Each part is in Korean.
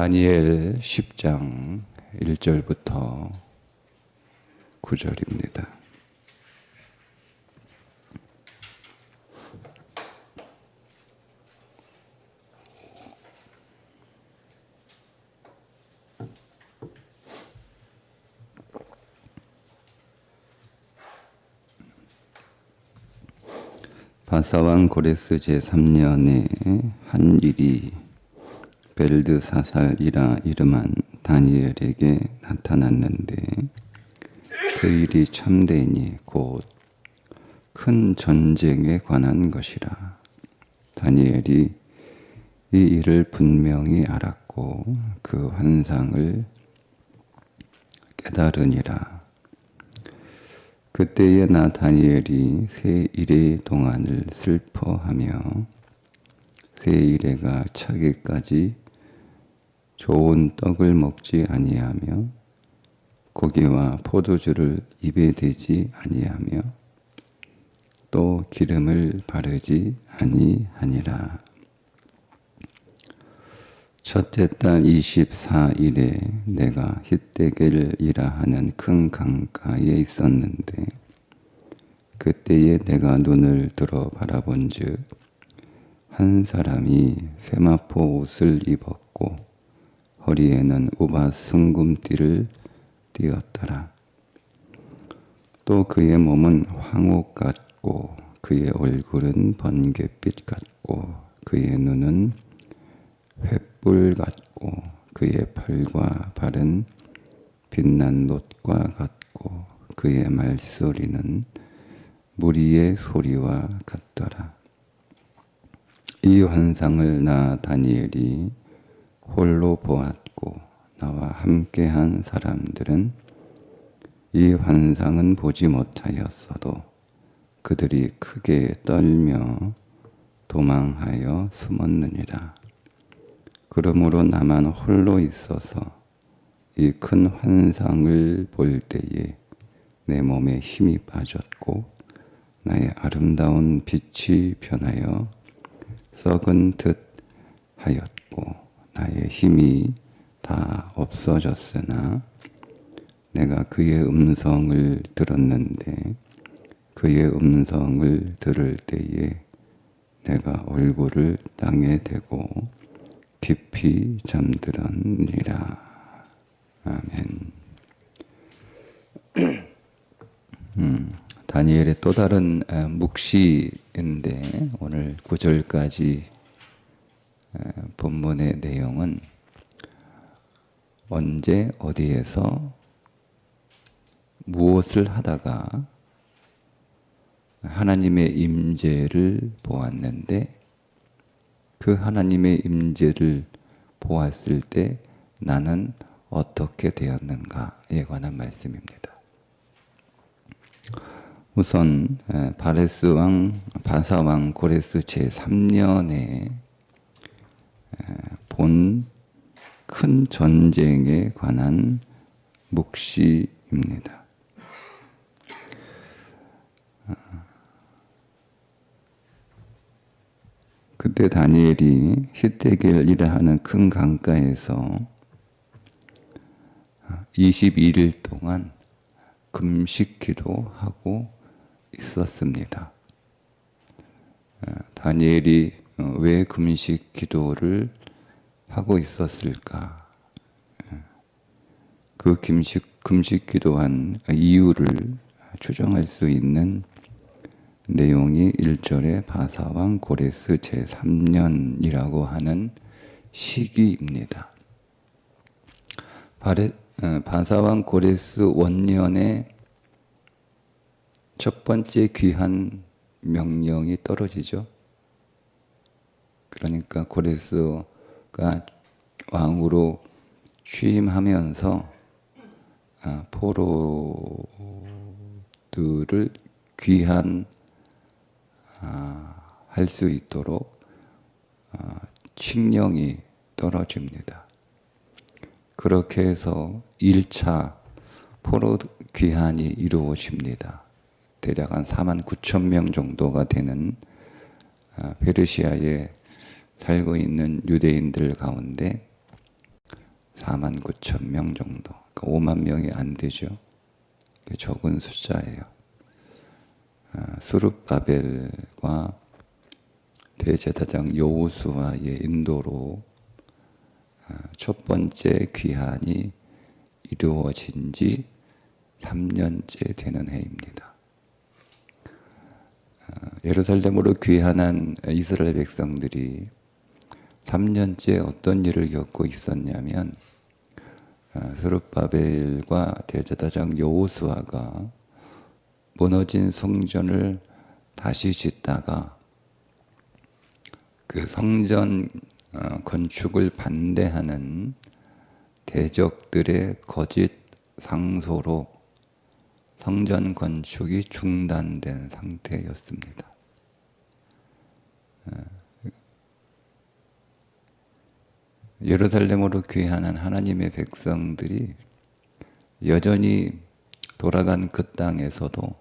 다니엘 10장 1절부터 9절입니다. 바사왕 고레스 제3년에 한 일이 벨드사살이라 이름한 다니엘에게 나타났는데 그 일이 참되니 곧 큰 전쟁에 관한 것이라. 다니엘이 이 일을 분명히 알았고 그 환상을 깨달으니라. 그때에 나 다니엘이 세 일의 동안을 슬퍼하며 세 일해가 차기까지 좋은 떡을 먹지 아니하며 고기와 포도주를 입에 대지 아니하며 또 기름을 바르지 아니하니라. 첫째 달 24일에 내가 힛데겔이라 하는 큰 강가에 있었는데 그때에 내가 눈을 들어 바라본즉 한 사람이 세마포 옷을 입었고 허리에는 우바 순금띠를 띠었더라. 또 그의 몸은 황옥 같고 그의 얼굴은 번갯빛 같고 그의 눈은 횃불 같고 그의 팔과 발은 빛난 놋과 같고 그의 말소리는 무리의 소리와 같더라. 이 환상을 나 다니엘이 홀로 보았고 나와 함께한 사람들은 이 환상은 보지 못하였어도 그들이 크게 떨며 도망하여 숨었느니라. 그러므로 나만 홀로 있어서 이 큰 환상을 볼 때에 내 몸에 힘이 빠졌고 나의 아름다운 빛이 변하여 썩은 듯 하였고 나의 힘이 다 없어졌으나 내가 그의 음성을 들었는데 그의 음성을 들을 때에 내가 얼굴을 땅에 대고 깊이 잠들었니라. 아멘. 다니엘의 또 다른 묵시인데 오늘 9절까지 본문의 내용은 언제 어디에서 무엇을 하다가 하나님의 임재를 보았는데 그 하나님의 임재를 보았을 때 나는 어떻게 되었는가에 관한 말씀입니다. 우선 바사왕 고레스 제3년에 본 큰 전쟁에 관한 묵시입니다. 그때 다니엘이 힛데겔이라 하는 큰 강가에서 22일 동안 금식 기도하고 있었습니다. 다니엘이 왜 금식 기도를 하고 있었을까? 그 금식 기도한 이유를 추정할 수 있는 내용이 1절에 바사왕 고레스 제3년이라고 하는 시기입니다. 바사왕 고레스 원년에 첫 번째 귀한 명령이 떨어지죠. 그러니까 고레스가 왕으로 취임하면서 포로들을 귀한 할 수 있도록 칙령이 떨어집니다. 그렇게 해서 1차 포로 귀환이 이루어집니다. 대략 한 49,000명 정도가 되는 페르시아에 살고 있는 유대인들 가운데 4만 9천 명 정도. 그러니까 5만 명이 안 되죠. 적은 숫자예요. 수룹바벨과 대제사장 여호수아의 인도로 첫 번째 귀환이 이루어진 지 3년째 되는 해입니다. 예루살렘으로 귀환한 이스라엘 백성들이 3년째 어떤 일을 겪고 있었냐면 스룹바벨과 대제사장 여호수아가 무너진 성전을 다시 짓다가 그 성전 건축을 반대하는 대적들의 거짓 상소로 성전 건축이 중단된 상태였습니다. 예루살렘으로 귀환한 하나님의 백성들이 여전히 돌아간 그 땅에서도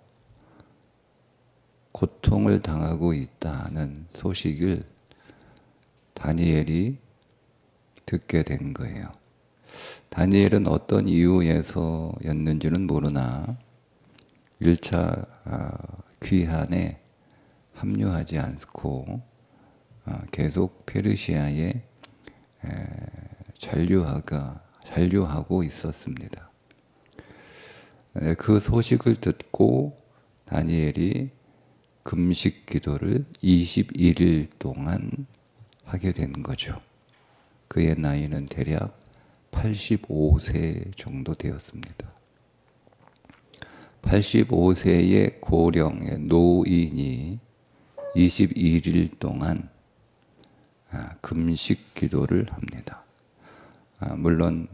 고통을 당하고 있다는 소식을 다니엘이 듣게 된 거예요. 다니엘은 어떤 이유에서였는지는 모르나 1차 귀환에 합류하지 않고 계속 페르시아에 잔류하고 있었습니다. 그 소식을 듣고 다니엘이 금식 기도를 21일 동안 하게 된 거죠. 그의 나이는 대략 85세 정도 되었습니다. 85세의 고령의 노인이 21일 동안 금식 기도를 합니다. 물론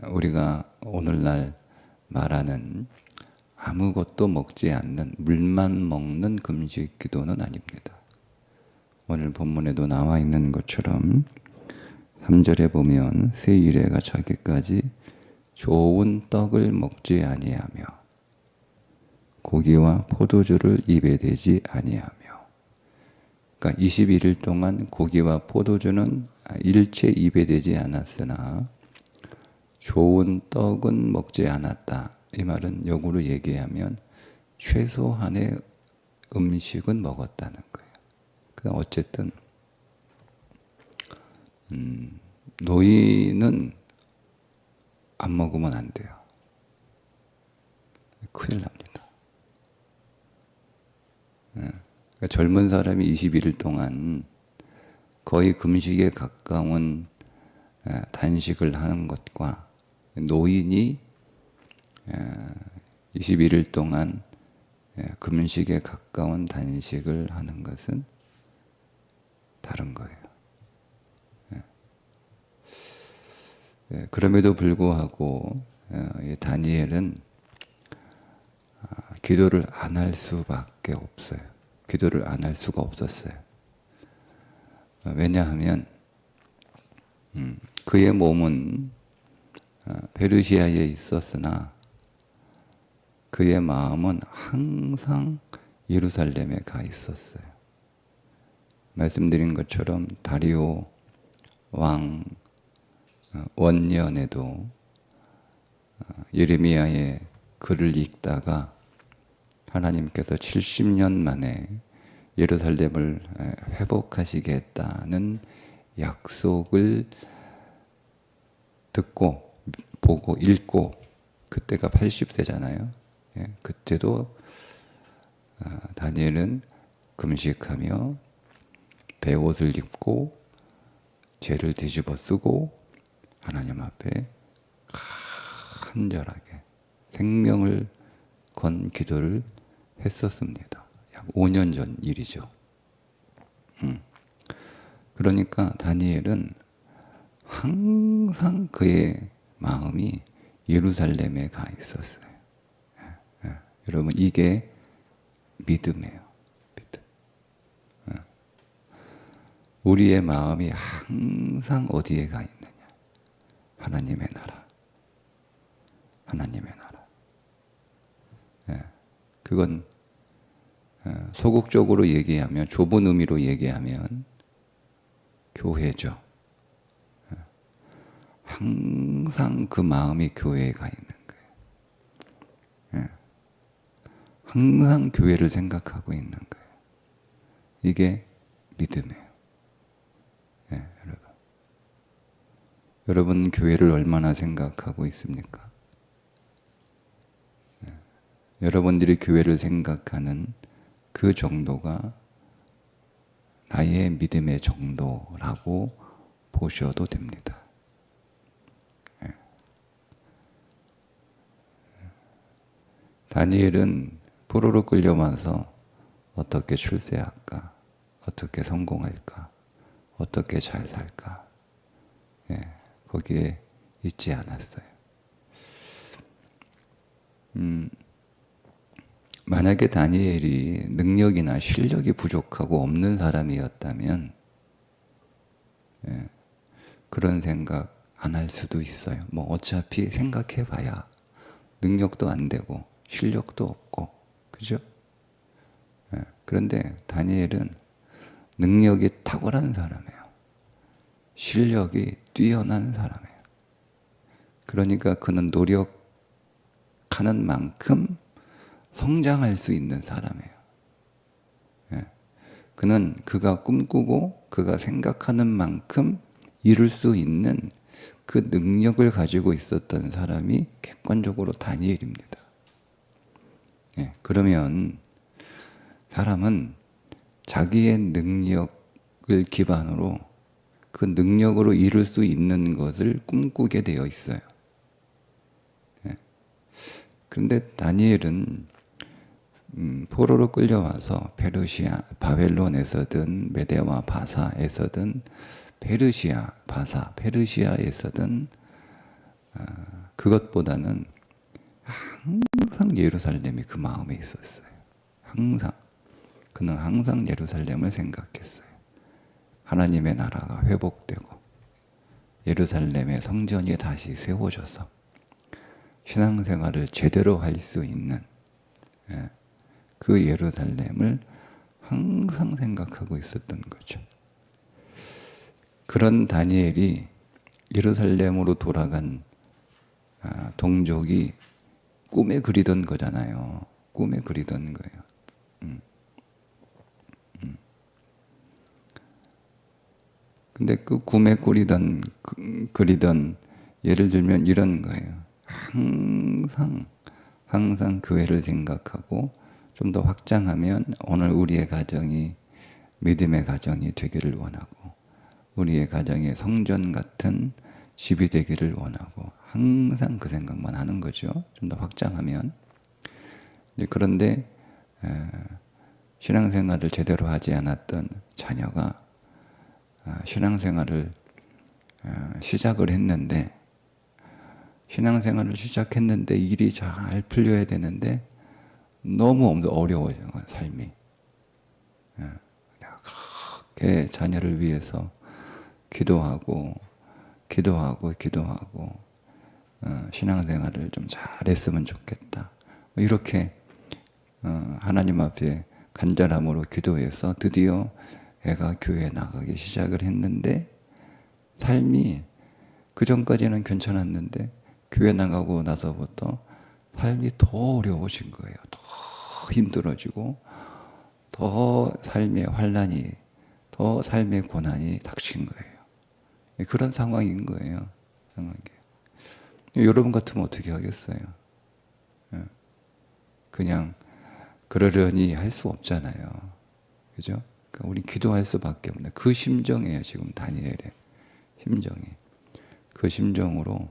우리가 오늘날 말하는 아무것도 먹지 않는 물만 먹는 금식 기도는 아닙니다. 오늘 본문에도 나와 있는 것처럼 3절에 보면 새 이래가 차기까지 좋은 떡을 먹지 아니하며 고기와 포도주를 입에 대지 아니하며. 그러니까 21일 동안 고기와 포도주는 일체 입에 대지 않았으나 좋은 떡은 먹지 않았다. 이 말은 역으로 얘기하면 최소한의 음식은 먹었다는 거예요. 그러니까 어쨌든 노인은 안 먹으면 안 돼요. 큰일 납니다. 그러니까 젊은 사람이 21일 동안 거의 금식에 가까운 단식을 하는 것과 노인이 21일 동안 금식에 가까운 단식을 하는 것은 다른 거예요. 그럼에도 불구하고 다니엘은 기도를 안 할 수밖에 없어요. 기도를 안 할 수가 없었어요. 왜냐하면 그의 몸은 페르시아에 있었으나 그의 마음은 항상 예루살렘에 가 있었어요. 말씀드린 것처럼 다리오 왕 원년에도 예레미야의 글을 읽다가 하나님께서 70년 만에 예루살렘을 회복하시겠다는 약속을 듣고 보고 읽고, 그때가 80세잖아요. 그때도 다니엘은 금식하며 베옷을 입고 죄를 뒤집어 쓰고 하나님 앞에 간절하게 생명을 건 기도를 했었습니다. 약 5년 전 일이죠. 그러니까 다니엘은 항상 그의 마음이 예루살렘에 가 있었어요. 여러분, 이게 믿음이에요. 믿음. 우리의 마음이 항상 어디에 가 있느냐? 하나님의 나라. 하나님의 나라. 그건 소극적으로 얘기하면, 좁은 의미로 얘기하면 교회죠. 항상 항상 그 마음이 교회에 가 있는 거예요. 예. 항상 교회를 생각하고 있는 거예요. 이게 믿음이에요. 예, 여러분. 여러분 교회를 얼마나 생각하고 있습니까? 예. 여러분들이 교회를 생각하는 그 정도가 나의 믿음의 정도라고 보셔도 됩니다. 예. 다니엘은 포로로 끌려와서 어떻게 출세할까? 어떻게 성공할까? 어떻게 잘 살까? 예, 거기에 있지 않았어요. 만약에 다니엘이 능력이나 실력이 부족하고 없는 사람이었다면 그런 생각 안 할 수도 있어요. 뭐 어차피 생각해봐야 능력도 안 되고 실력도 없고, 그죠? 그런데 다니엘은 능력이 탁월한 사람이에요. 실력이 뛰어난 사람이에요. 그러니까 그는 노력하는 만큼 성장할 수 있는 사람이에요. 그는 그가 꿈꾸고 그가 생각하는 만큼 이룰 수 있는 그 능력을 가지고 있었던 사람이 객관적으로 다니엘입니다. 그러면 사람은 자기의 능력을 기반으로 그 능력으로 이룰 수 있는 것을 꿈꾸게 되어 있어요. 그런데 다니엘은 포로로 끌려와서 페르시아, 바벨론에서든 메대와 바사에서든 페르시아, 바사, 페르시아에서든 그것보다는 항상 예루살렘이 그 마음에 있었어요. 항상. 그는 항상 예루살렘을 생각했어요. 하나님의 나라가 회복되고 예루살렘의 성전이 다시 세워져서 신앙생활을 제대로 할 수 있는 그 예루살렘을 항상 생각하고 있었던 거죠. 그런 다니엘이 예루살렘으로 돌아간 동족이 꿈에 그리던 거잖아요. 꿈에 그리던 거예요. 근데 그 꿈에 그리던 예를 들면 이런 거예요. 항상 교회를 생각하고 좀 더 확장하면 오늘 우리의 가정이 믿음의 가정이 되기를 원하고 우리의 가정이 성전 같은 집이 되기를 원하고 항상 그 생각만 하는 거죠. 좀 더 확장하면. 그런데 신앙생활을 제대로 하지 않았던 자녀가 신앙생활을 시작을 했는데 일이 잘 풀려야 되는데 너무 어려워요, 삶이. 그렇게 자녀를 위해서 기도하고 신앙생활을 좀 잘했으면 좋겠다. 이렇게 하나님 앞에 간절함으로 기도해서 드디어 애가 교회에 나가기 시작을 했는데 삶이 그 전까지는 괜찮았는데 교회 나가고 나서부터 삶이 더 어려워진 거예요. 더 힘들어지고 더 삶의 환난이 더 삶의 고난이 닥친 거예요. 그런 상황인 거예요. 여러분 같으면 어떻게 하겠어요? 그냥 그러려니 할 수 없잖아요. 그죠? 그러니까 우리 기도할 수밖에 없는 그 심정이에요. 지금 다니엘의 심정이. 그 심정으로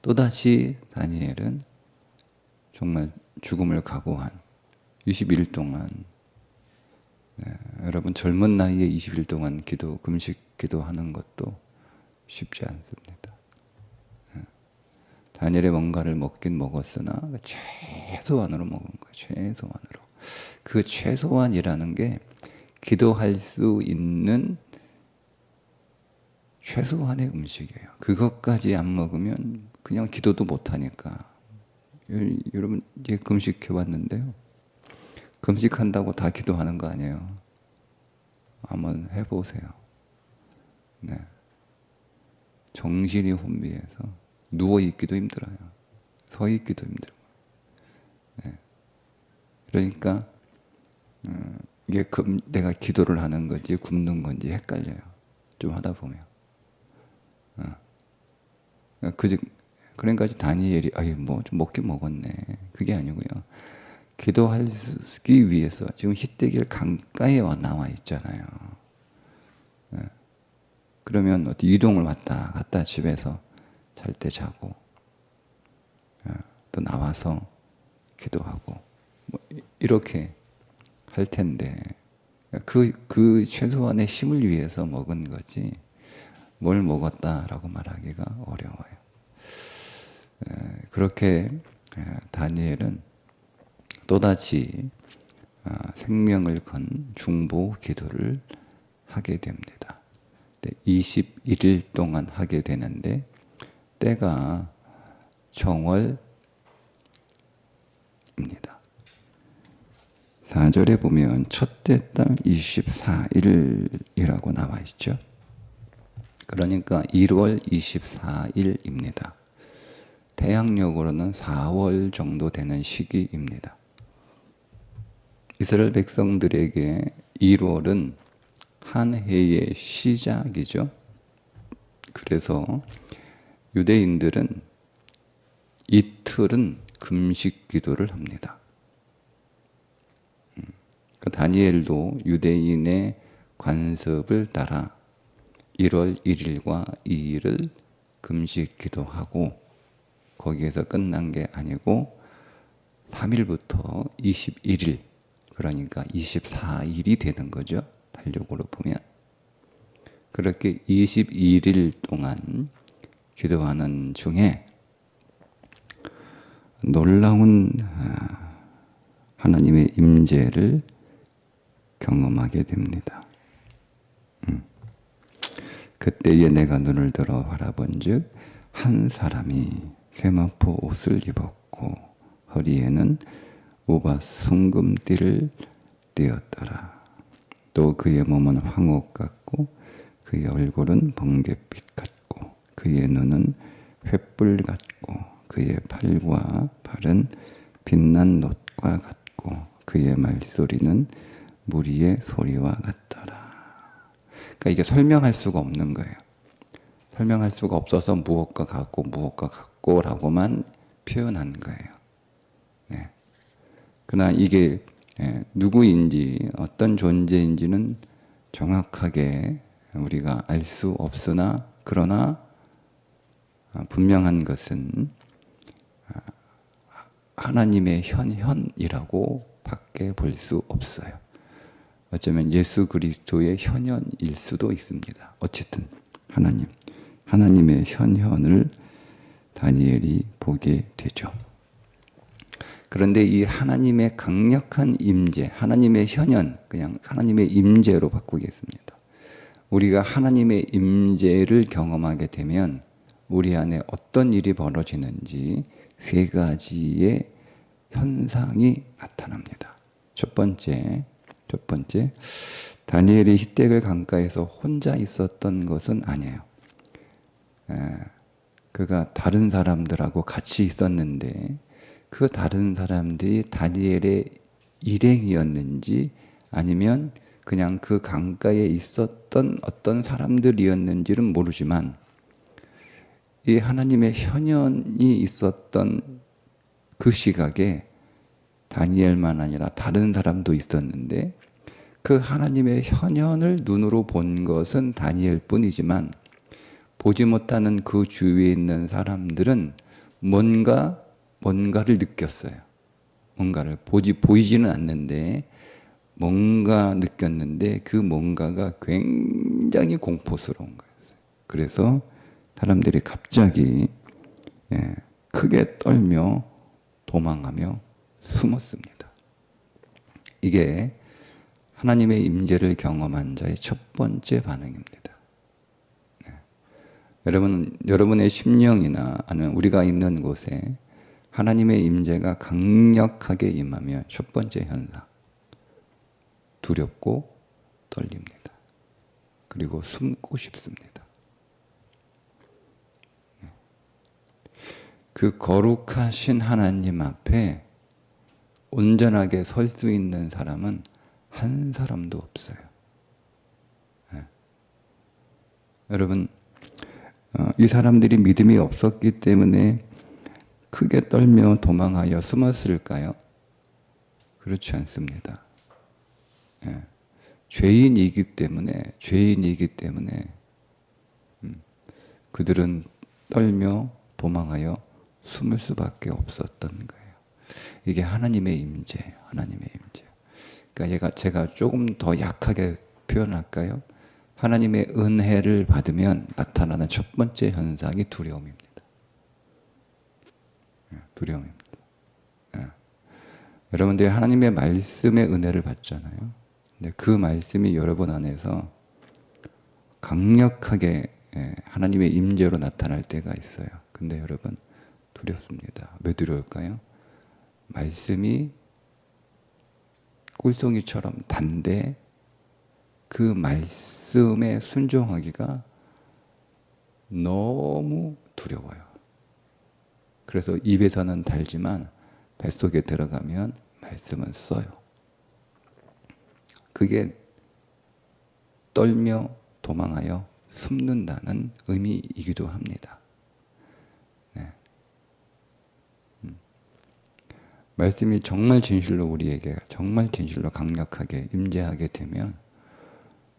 또다시 다니엘은 정말 죽음을 각오한 20일 동안 여러분 젊은 나이에 20일 동안 금식 기도하는 것도 쉽지 않습니다. 다니엘의 뭔가를 먹긴 먹었으나 최소한으로 먹은 거예요. 최소한으로. 그 최소한이라는 게 기도할 수 있는 최소한의 음식이에요. 그것까지 안 먹으면 그냥 기도도 못하니까. 여러분 이제 금식해봤는데요. 금식한다고 다 기도하는 거 아니에요. 한번 해보세요. 네. 정신이 혼미해서 누워 있기도 힘들어요. 서 있기도 힘들어요. 그러니까 이게 내가 기도를 하는 건지 굶는 건지 헷갈려요. 좀 하다 보면. 그러니까 다니엘이 뭐 좀 먹긴 먹었네. 그게 아니고요. 기도하기 위해서 지금 히데길 강가에 나와 있잖아요. 그러면 어디 이동을 왔다 갔다 집에서 잘 때 자고 또 나와서 기도하고 뭐 이렇게 할 텐데 그 최소한의 힘을 위해서 먹은 거지 뭘 먹었다라고 말하기가 어려워요. 그렇게 다니엘은 또다시 생명을 건 중보 기도를 하게 됩니다. 21일 동안 하게 되는데 때가 정월입니다. 4절에 보면 첫째 달 24일이라고 나와 있죠. 그러니까 1월 24일입니다. 대학력으로는 4월 정도 되는 시기입니다. 이스라엘 백성들에게 1월은 한 해의 시작이죠. 그래서 유대인들은 이틀은 금식 기도를 합니다. 다니엘도 유대인의 관습을 따라 1월 1일과 2일을 금식 기도하고 거기에서 끝난 게 아니고 3일부터 21일 그러니까 24일이 되는 거죠. 달력으로 보면. 그렇게 21일 동안 기도하는 중에 놀라운 하나님의 임재를 경험하게 됩니다. 그때에 내가 눈을 들어 바라본즉 한 사람이 세마포 옷을 입었고 허리에는 우바 순금띠를 띠었더라. 또 그의 몸은 황옥 같고 그의 얼굴은 번갯빛 같고 그의 눈은 횃불 같고 그의 팔과 발은 빛난 놋과 같고 그의 말소리는 무리의 소리와 같더라. 그러니까 이게 설명할 수가 없는 거예요. 설명할 수가 없어서 무엇과 같고라고만 표현한 거예요. 네. 그러나 이게 누구인지 어떤 존재인지는 정확하게 우리가 알 수 없으나 그러나 분명한 것은 하나님의 현현이라고 밖에 볼 수 없어요. 어쩌면 예수 그리스도의 현현일 수도 있습니다. 어쨌든 하나님의 현현을 다니엘이 보게 되죠. 그런데 이 하나님의 강력한 임재, 하나님의 현현, 그냥 하나님의 임재로 바꾸겠습니다. 우리가 하나님의 임재를 경험하게 되면 우리 안에 어떤 일이 벌어지는지 세 가지의 현상이 나타납니다. 첫 번째, 다니엘이 히데길 강가에서 혼자 있었던 것은 아니에요. 그가 다른 사람들하고 같이 있었는데 그 다른 사람들이 다니엘의 일행이었는지 아니면 그냥 그 강가에 있었던 어떤 사람들이었는지는 모르지만 이 하나님의 현현이 있었던 그 시각에 다니엘만 아니라 다른 사람도 있었는데 그 하나님의 현현을 눈으로 본 것은 다니엘뿐이지만 보지 못하는 그 주위에 있는 사람들은 뭔가를 느꼈어요. 뭔가를 보이지는 않는데 뭔가 느꼈는데 그 뭔가가 굉장히 공포스러운 거였어요. 그래서 사람들이 갑자기 크게 떨며 도망하며 숨었습니다. 이게 하나님의 임재를 경험한 자의 첫 번째 반응입니다. 여러분의 심령이나 아니면 우리가 있는 곳에 하나님의 임재가 강력하게 임하면 첫 번째 현상, 두렵고 떨립니다. 그리고 숨고 싶습니다. 그 거룩하신 하나님 앞에 온전하게 설 수 있는 사람은 한 사람도 없어요. 네. 여러분, 이 사람들이 믿음이 없었기 때문에 크게 떨며 도망하여 숨었을까요? 그렇지 않습니다. 예. 죄인이기 때문에 그들은 떨며 도망하여 숨을 수밖에 없었던 거예요. 이게 하나님의 임재예요. 하나님의 임재. 그러니까 제가 조금 더 약하게 표현할까요? 하나님의 은혜를 받으면 나타나는 첫 번째 현상이 두려움입니다. 두려움입니다. 예. 여러분들이 하나님의 말씀의 은혜를 받잖아요. 근데 그 말씀이 여러분 안에서 강력하게 하나님의 임재로 나타날 때가 있어요. 근데 여러분 두렵습니다. 왜 두려울까요? 말씀이 꿀송이처럼 단데 그 말씀에 순종하기가 너무 두려워요. 그래서 입에서는 달지만 뱃속에 들어가면 말씀은 써요. 그게 떨며 도망하여 숨는다는 의미이기도 합니다. 네. 말씀이 정말 진실로 우리에게 정말 진실로 강력하게 임재하게 되면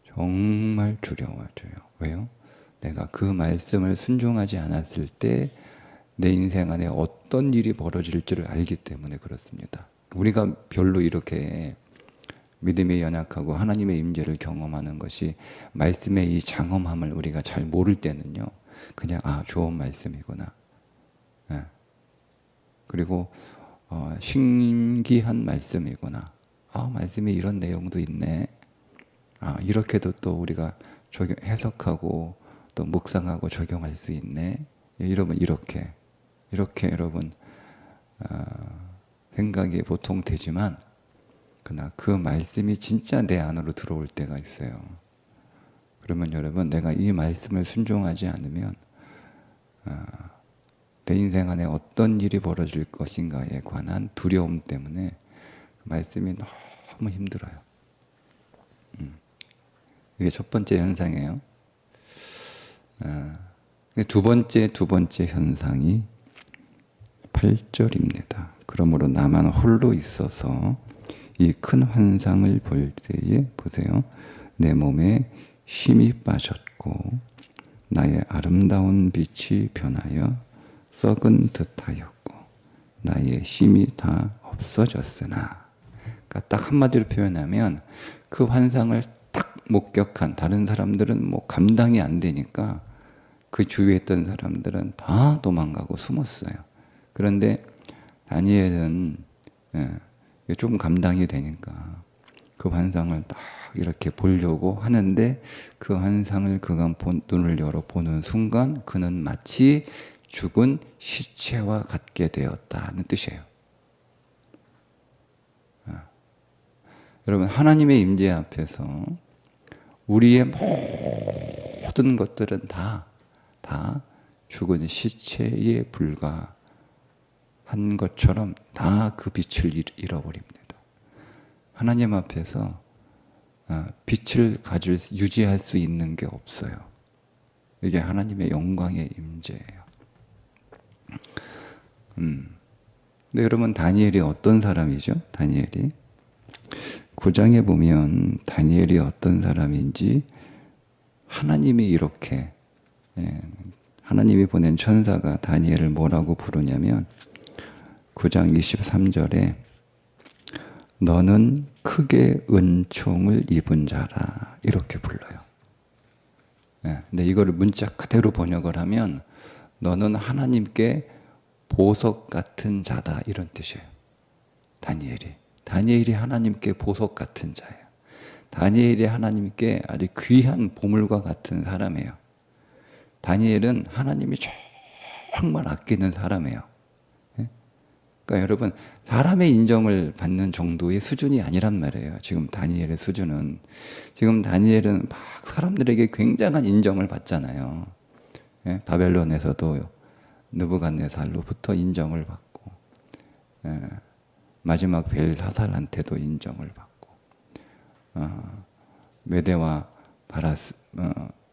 정말 두려워져요. 왜요? 내가 그 말씀을 순종하지 않았을 때 내 인생 안에 어떤 일이 벌어질지를 알기 때문에 그렇습니다. 우리가 별로 이렇게 믿음이 연약하고 하나님의 임재를 경험하는 것이 말씀의 이 장엄함을 우리가 잘 모를 때는요, 그냥 좋은 말씀이구나. 네. 그리고 신기한 말씀이구나. 말씀이 이런 내용도 있네. 이렇게도 또 우리가 해석하고 또 묵상하고 적용할 수 있네. 여러분 이렇게 여러분 생각이 보통 되지만 그러나 그 말씀이 진짜 내 안으로 들어올 때가 있어요. 그러면 여러분 내가 이 말씀을 순종하지 않으면 내 인생 안에 어떤 일이 벌어질 것인가에 관한 두려움 때문에 그 말씀이 너무 힘들어요. 이게 첫 번째 현상이에요. 두 번째 현상이 8절입니다. 그러므로 나만 홀로 있어서 이 큰 환상을 볼 때에 보세요. 내 몸에 힘이 빠졌고 나의 아름다운 빛이 변하여 썩은 듯하였고 나의 힘이 다 없어졌으나, 그러니까 딱 한마디로 표현하면 그 환상을 딱 목격한 다른 사람들은 감당이 안 되니까 그 주위에 있던 사람들은 다 도망가고 숨었어요. 그런데 다니엘은 좀 감당이 되니까 그 환상을 딱 이렇게 보려고 하는데 그 환상을 그가 눈을 열어 보는 순간 그는 마치 죽은 시체와 같게 되었다는 뜻이에요. 여러분 하나님의 임재 앞에서 우리의 모든 것들은 다 죽은 시체에 불과한 것처럼 다 그 빛을 잃어버립니다. 하나님 앞에서 빛을 유지할 수 있는 게 없어요. 이게 하나님의 영광의 임재예요. 근데 여러분 다니엘이 어떤 사람이죠? 다니엘이 9장에 보면 다니엘이 어떤 사람인지 하나님이 이렇게 하나님이 보낸 천사가 다니엘을 뭐라고 부르냐면 9장 23절에 너는 크게 은총을 입은 자라 이렇게 불러요. 근데 이거를 문자 그대로 번역을 하면 너는 하나님께 보석 같은 자다 이런 뜻이에요. 다니엘이 하나님께 보석 같은 자예요. 다니엘이 하나님께 아주 귀한 보물과 같은 사람이에요. 다니엘은 하나님이 정말 아끼는 사람이에요. 그러니까 여러분 사람의 인정을 받는 정도의 수준이 아니란 말이에요. 지금 다니엘의 수준은. 지금 다니엘은 막 사람들에게 굉장한 인정을 받잖아요. 바벨론에서도 느부갓네살로부터 인정을 받고, 마지막 벨사살한테도 인정을 받고, 메대와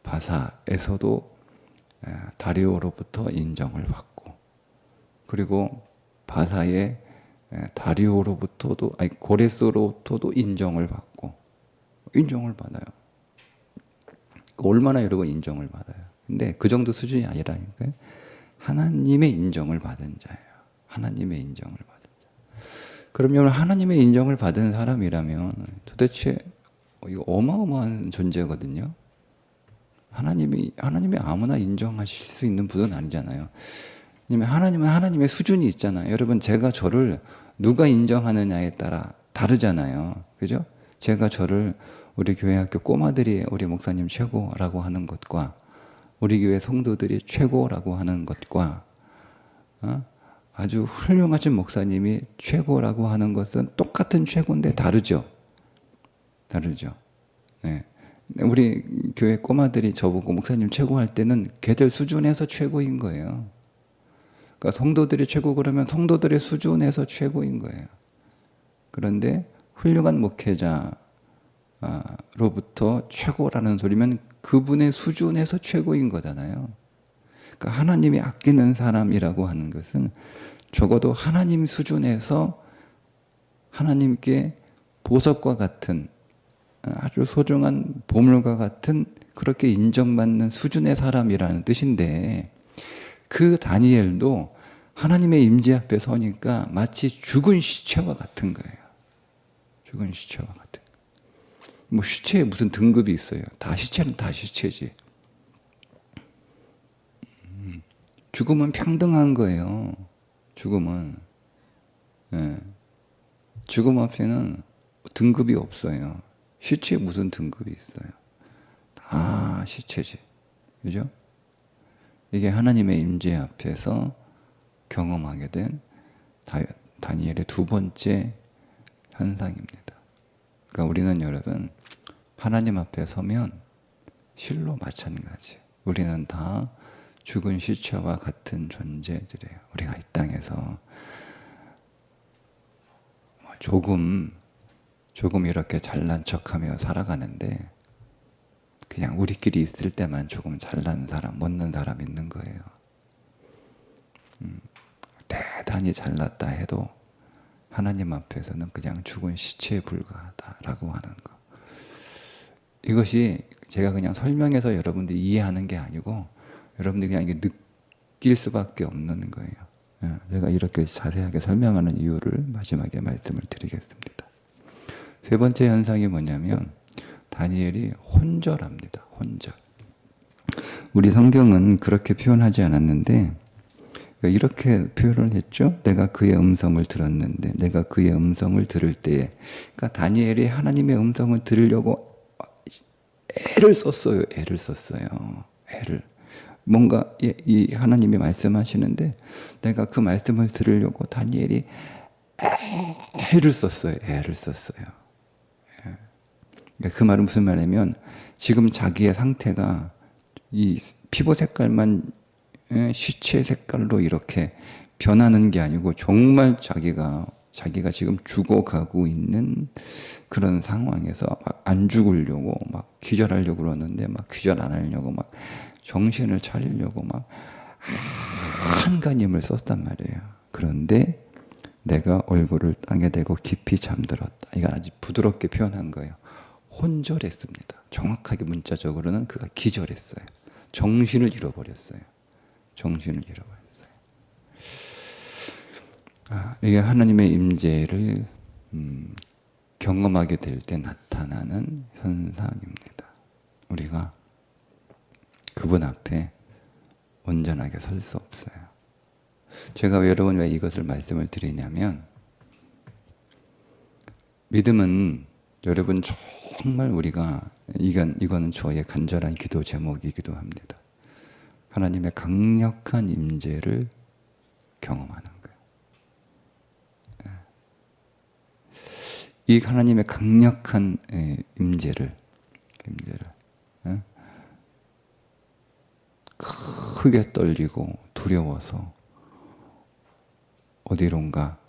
바사에서도 다리오로부터 인정을 받고, 그리고 바사의 다리오로부터도, 아니 고레스로부터도 인정을 받고, 인정을 받아요. 얼마나 여러분 인정을 받아요. 근데 그 정도 수준이 아니라니까요. 하나님의 인정을 받은 자예요. 하나님의 인정을 받은 자. 그러면 하나님의 인정을 받은 사람이라면 도대체 이거 어마어마한 존재거든요. 하나님이 아무나 인정하실 수 있는 분은 아니잖아요. 왜냐면 하나님은 하나님의 수준이 있잖아요. 여러분, 제가 저를 누가 인정하느냐에 따라 다르잖아요. 그죠? 제가 저를 우리 교회 학교 꼬마들이 우리 목사님 최고라고 하는 것과 우리 교회 성도들이 최고라고 하는 것과 아주 훌륭하신 목사님이 최고라고 하는 것은 똑같은 최고인데 다르죠. 다르죠. 네. 우리 교회 꼬마들이 저보고 목사님 최고 할 때는 걔들 수준에서 최고인 거예요. 그러니까 성도들이 최고 그러면 성도들의 수준에서 최고인 거예요. 그런데 훌륭한 목회자로부터 최고라는 소리면 그분의 수준에서 최고인 거잖아요. 그러니까 하나님이 아끼는 사람이라고 하는 것은 적어도 하나님 수준에서 하나님께 보석과 같은 아주 소중한 보물과 같은 그렇게 인정받는 수준의 사람이라는 뜻인데, 그 다니엘도 하나님의 임재 앞에 서니까 마치 죽은 시체와 같은 거예요. 죽은 시체와 같은 거예요. 뭐 시체에 무슨 등급이 있어요. 다 시체는 다 시체지. 죽음은 평등한 거예요. 죽음은. 예. 죽음 앞에는 등급이 없어요. 시체에 무슨 등급이 있어요. 다 시체지. 그죠? 이게 하나님의 임재 앞에서 경험하게 된 다니엘의 두 번째 현상입니다. 그러니까 우리는 여러분, 하나님 앞에 서면 실로 마찬가지. 우리는 다 죽은 시체와 같은 존재들이에요. 우리가 이 땅에서 조금 이렇게 잘난 척하며 살아가는데, 그냥 우리끼리 있을 때만 조금 잘난 사람, 못난 사람 있는 거예요. 대단히 잘났다 해도 하나님 앞에서는 그냥 죽은 시체에 불과하다라고 하는 거. 이것이 제가 그냥 설명해서 여러분들이 이해하는 게 아니고 여러분들이 그냥 이게 느낄 수밖에 없는 거예요. 제가 이렇게 자세하게 설명하는 이유를 마지막에 말씀을 드리겠습니다. 세 번째 현상이 뭐냐면 다니엘이 혼절합니다. 혼절. 우리 성경은 그렇게 표현하지 않았는데 이렇게 표현을 했죠. 내가 그의 음성을 들었는데, 내가 그의 음성을 들을 때에, 그러니까 다니엘이 하나님의 음성을 들으려고 애를 썼어요. 애를. 뭔가 이 하나님이 말씀하시는데 내가 그 말씀을 들으려고 다니엘이 애를 썼어요. 그 말은 무슨 말이냐면 지금 자기의 상태가 이 피부 색깔만 시체 색깔로 이렇게 변하는 게 아니고 정말 자기가 지금 죽어가고 있는 그런 상황에서 막 안 죽으려고 막 기절하려고 그러는데 막 기절 안 하려고 막 정신을 차리려고 막 한간힘을 썼단 말이에요. 그런데 내가 얼굴을 땅에 대고 깊이 잠들었다. 이거 아주 부드럽게 표현한 거예요. 혼절했습니다. 정확하게 문자적으로는 그가 기절했어요. 정신을 잃어버렸어요. 이게 하나님의 임재를 경험하게 될 때 나타나는 현상입니다. 우리가 그분 앞에 온전하게 설 수 없어요. 제가 여러분 왜 이것을 말씀을 드리냐면, 믿음은 여러분 정말 우리가 이거는 저의 간절한 기도 제목이기도 합니다. 하나님의 강력한 임재를 경험하는 거예요. 이 하나님의 강력한 임재를 크게 떨리고 두려워서 어디론가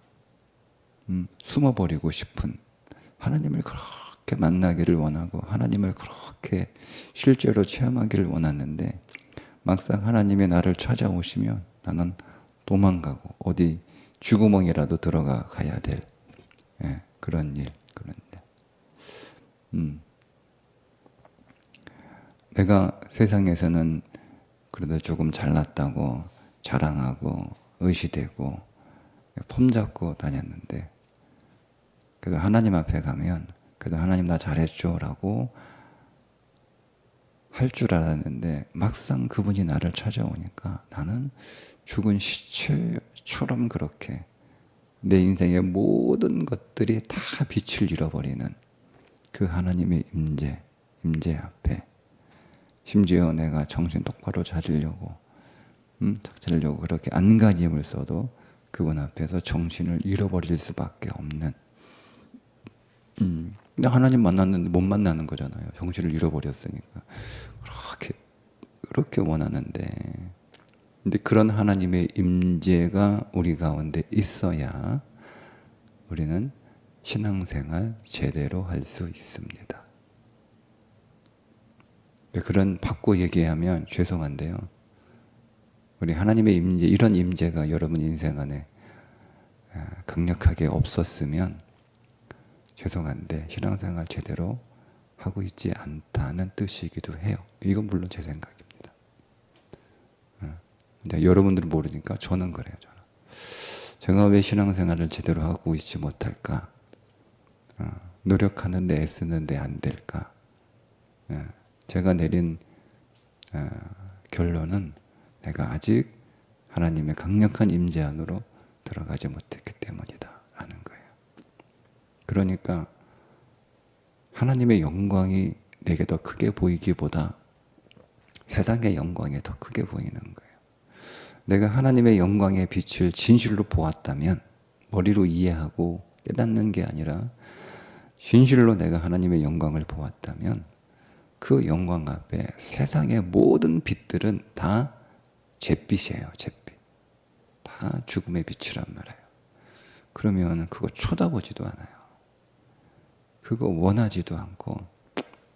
숨어버리고 싶은, 하나님을 그렇게 만나기를 원하고 하나님을 그렇게 실제로 체험하기를 원하는데 막상 하나님이 나를 찾아오시면 나는 도망가고 어디 쥐구멍이라도 들어가 가야 될, 예, 그런 일. 내가 세상에서는 그래도 조금 잘났다고 자랑하고 의시되고 폼잡고 다녔는데, 그래도 하나님 앞에 가면 그래도 하나님 나 잘했죠 라고 할 줄 알았는데 막상 그분이 나를 찾아오니까 나는 죽은 시체처럼 그렇게 내 인생의 모든 것들이 다 빛을 잃어버리는 그 하나님의 임재 앞에, 심지어 내가 정신 똑바로 차리려고 그렇게 안간힘을 써도 그분 앞에서 정신을 잃어버릴 수밖에 없는, 근데 하나님 만났는데 못 만나는 거잖아요. 정신을 잃어버렸으니까. 그렇게 원하는데, 근데 그런 하나님의 임재가 우리 가운데 있어야 우리는 신앙생활 제대로 할 수 있습니다. 그런 바꿔 얘기하면 죄송한데요, 우리 하나님의 임재, 이런 임재가 여러분 인생 안에 강력하게 없었으면 죄송한데 신앙생활 제대로 하고 있지 않다는 뜻이기도 해요. 이건 물론 제 생각입니다. 근데 여러분들은 모르니까 저는 그래요. 제가 왜 신앙생활을 제대로 하고 있지 못할까? 노력하는데 애쓰는데 안 될까? 제가 내린 결론은 내가 아직 하나님의 강력한 임재 안으로 들어가지 못했기 때문이다 라는 거예요. 그러니까 하나님의 영광이 내게 더 크게 보이기보다 세상의 영광이 더 크게 보이는 거예요. 내가 하나님의 영광의 빛을 진실로 보았다면, 머리로 이해하고 깨닫는 게 아니라 진실로 내가 하나님의 영광을 보았다면 그 영광 앞에 세상의 모든 빛들은 다 잿빛이에요. 잿빛. 다 죽음의 빛이란 말이에요. 그러면 그거 쳐다보지도 않아요. 그거 원하지도 않고,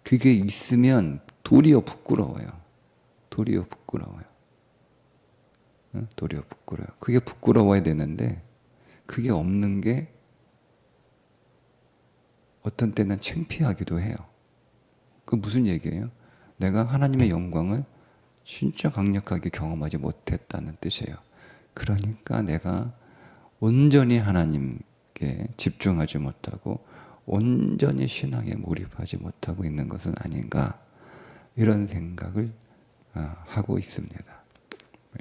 그게 있으면 도리어 부끄러워요. 도리어 부끄러워요. 도리어 부끄러워요. 그게 부끄러워야 되는데 그게 없는 게 어떤 때는 창피하기도 해요. 그 무슨 얘기예요? 내가 하나님의 영광을 진짜 강력하게 경험하지 못했다는 뜻이에요. 그러니까 내가 온전히 하나님께 집중하지 못하고 온전히 신앙에 몰입하지 못하고 있는 것은 아닌가, 이런 생각을 하고 있습니다.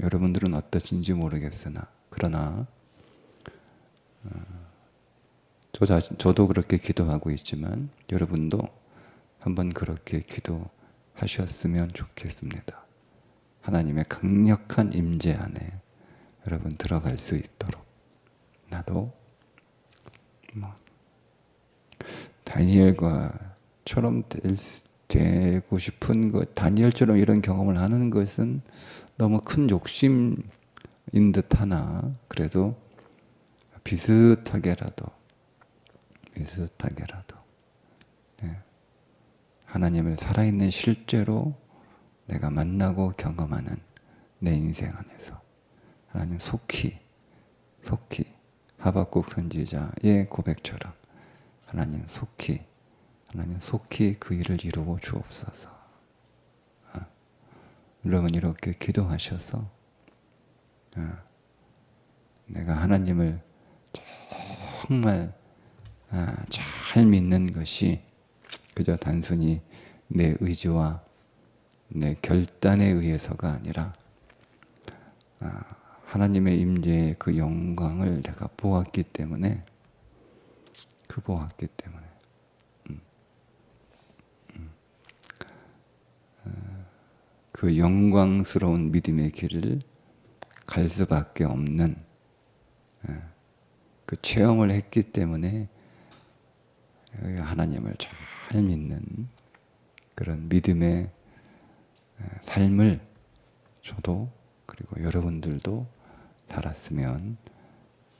여러분들은 어떠신지 모르겠으나, 그러나 저도 그렇게 기도하고 있지만 여러분도 한번 그렇게 기도하셨으면 좋겠습니다. 하나님의 강력한 임재 안에 여러분 들어갈 수 있도록. 나도 다니엘과처럼 되고 싶은 것, 다니엘처럼 이런 경험을 하는 것은 너무 큰 욕심인 듯 하나, 그래도 비슷하게라도 하나님을 살아있는 실제로 내가 만나고 경험하는 내 인생 안에서 하나님 속히 하박국 선지자의 고백처럼 하나님 속히 그 일을 이루어 주옵소서. 여러분 이렇게 기도하셔서 내가 하나님을 정말 잘 믿는 것이 그저 단순히 내 의지와 내 결단에 의해서가 아니라 하나님의 임재의 그 영광을 내가 보았기 때문에, 그 영광스러운 믿음의 길을 갈 수밖에 없는 그 체험을 했기 때문에 하나님을 잘 믿는 그런 믿음의 삶을 저도 그리고 여러분들도 살았으면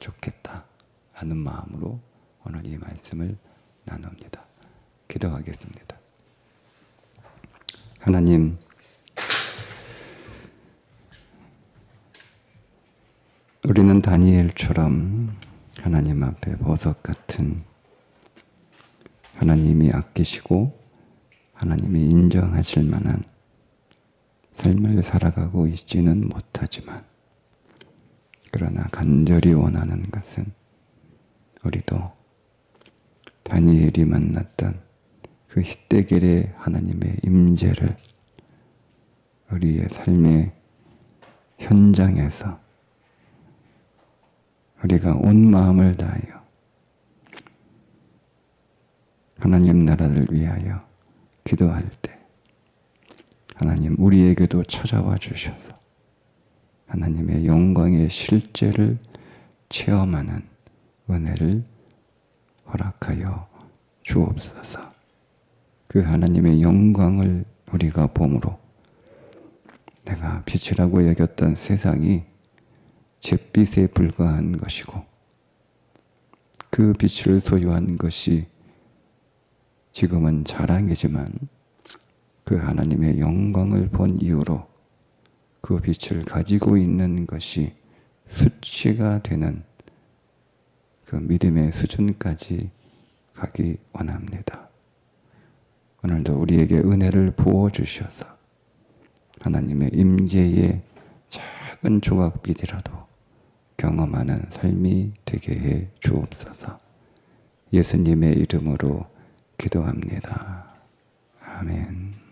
좋겠다 하는 마음으로 오늘 이 말씀을 나눕니다. 기도하겠습니다. 하나님, 우리는 다니엘처럼 하나님 앞에 보석 같은 하나님이 아끼시고 하나님이 인정하실 만한 삶을 살아가고 있지는 못하지만, 그러나 간절히 원하는 것은 우리도 다니엘이 만났던 그 히데겔의 하나님의 임재를 우리의 삶의 현장에서 우리가 온 마음을 다하여 하나님 나라를 위하여 기도할 때 하나님 우리에게도 찾아와 주셔서 하나님의 영광의 실제를 체험하는 은혜를 허락하여 주옵소서. 그 하나님의 영광을 우리가 봄으로 내가 빛이라고 여겼던 세상이 잿빛에 불과한 것이고, 그 빛을 소유한 것이 지금은 자랑이지만 그 하나님의 영광을 본 이후로 그 빛을 가지고 있는 것이 수치가 되는 그 믿음의 수준까지 가기 원합니다. 오늘도 우리에게 은혜를 부어주셔서 하나님의 임재의 작은 조각빛이라도 경험하는 삶이 되게 해 주옵소서. 예수님의 이름으로 기도합니다. 아멘.